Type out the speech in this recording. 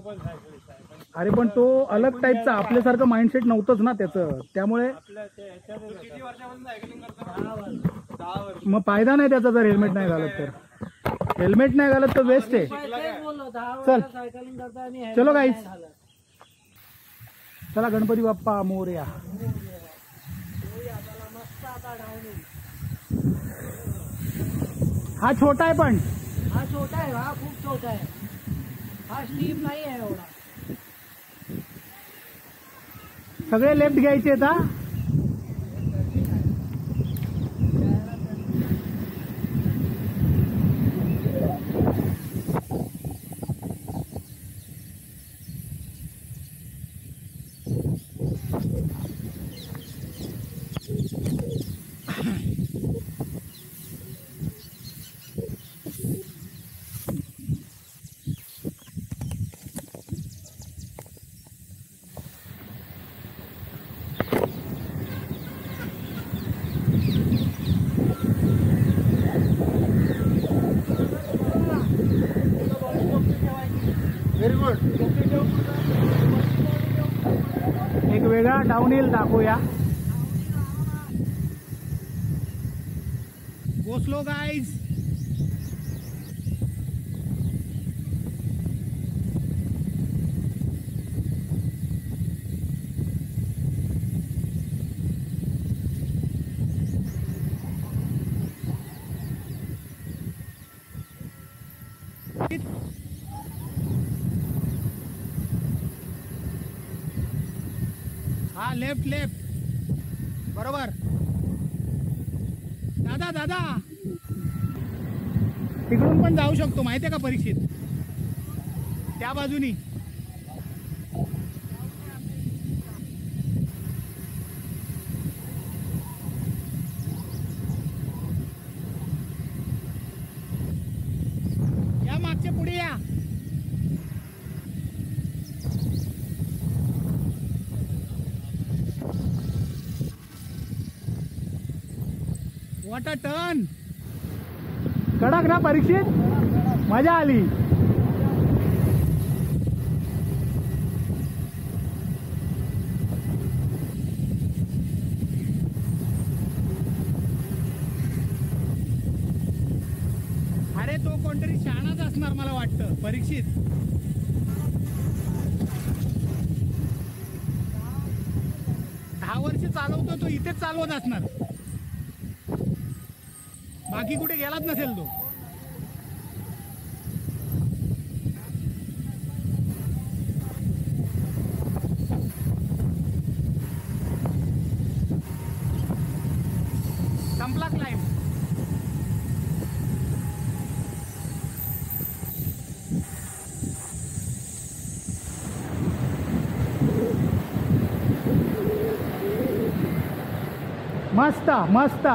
अरे पण तो अलग टाईपचा, आपल्यासारखं माइंडसेट नव्हतंच ना त्याचं, त्यामुळे मग फायदा नाही त्याचा जर हेल्मेट नाही घालत तर. हेल्मेट नाही घालत तर वेस्ट आहे. चल चलो गाईस, चला गणपती बाप्पा मोरया. हा छोटा आहे, पण हा छोटा आहे, हा खूप छोटा आहे, हा स्टीप नाही आहे एवढा. सगळे लेफ्ट घ्यायचे आहेत हा. एक वेगळा डाऊनहिल दाखवूया. Go slow guys. हा लेफ्ट लेफ्ट बरोबर. दादा दादा तिकडून पण जाऊ शकतो माहितीये का परीक्षित, त्या बाजूनी. या मागच्या पुढे या. What a turn. कडक ना परीक्षित, मजा आली. अरे तो कोणतरी शहाणाच असणार मला वाटतं परीक्षित. दहा वर्ष चालवतो तो, इथेच चालवत असणार, बाकी कुठे गेलाच नसेल तो. संपला क्लाइम. मस्त मस्त.